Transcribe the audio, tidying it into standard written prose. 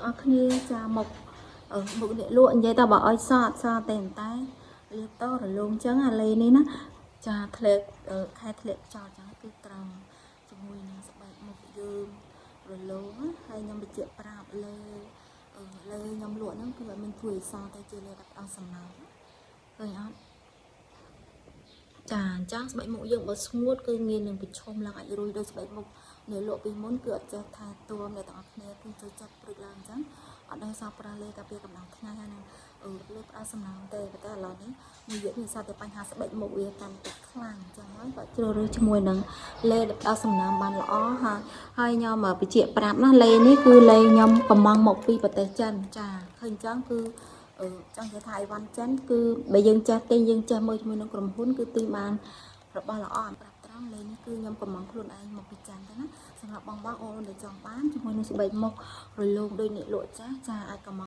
ទាំងអស់គ្នាចាមកមុខអ្នកលក់និយាយតបើឲ្យសតតែលាបតរលោងចឹងអាលេនេះណាចាធ្លាក់ខែធ្លាក់ចោលចឹងគឺត្រង់ជាមួយនឹងស្បែកមុខយើងរលោងហើយខ្ញុំបញ្ជាក់ប្រាប់លេខ្ញុំលក់ហ្នឹងគឺអត់មានជួយសតែជាលេតែផ្ដោតសំណើឃើញអត់ចាអញ្ចឹងស្បែកមុខយើងបើស្ងួតគឺងាយនឹងប្រឈមឡើងអាចរួយដោយស្បែកមុខនៅលក់ពីមុនគឺអត់ចេះថែទាំអ្នកទាំងអស់គ្នាគឺចូលចិត្តព្រឹកឡើងអញ្ចឹងអត់ដែលសោះប្រាស់លេកាពីកម្ដងថ្ងៃហើយនឹងលេផ្ដោតសំណើទេប៉ុន្តែឥឡូវនេះនិយាយពីសារតែបញ្ហាស្បែកមុខវាកាន់តែខ្លាំងអញ្ចឹងហើយក៏ជ្រើសរើសជាមួយនឹងលេដែលផ្ដោតសំណើបានល្អហើយខ្ញុំបញ្ជាក់ប្រាប់ណាលេនេះគឺលេខ្ញុំកំងមកពីប្រទេសចិនចាឃើញអញ្ចឹងគឺចង់និយាយថាអីវ៉ាន់ចិនគឺបើយើងចេះទិញយើងចេះមើលជាមួយនឹងក្រុមហ៊ុនគឺទិញបានរបស់ល្អប្រាប់ត្រង់លេនេះគឺខ្ញុំកំងខ្លួនឯងមកពីចិនទៅណាសម្រាប់បងអូនដែលចង់បានជាមួយនឹងស្បែកមុខរលោងដូចអ្នកលក់ចាស់អាចកំង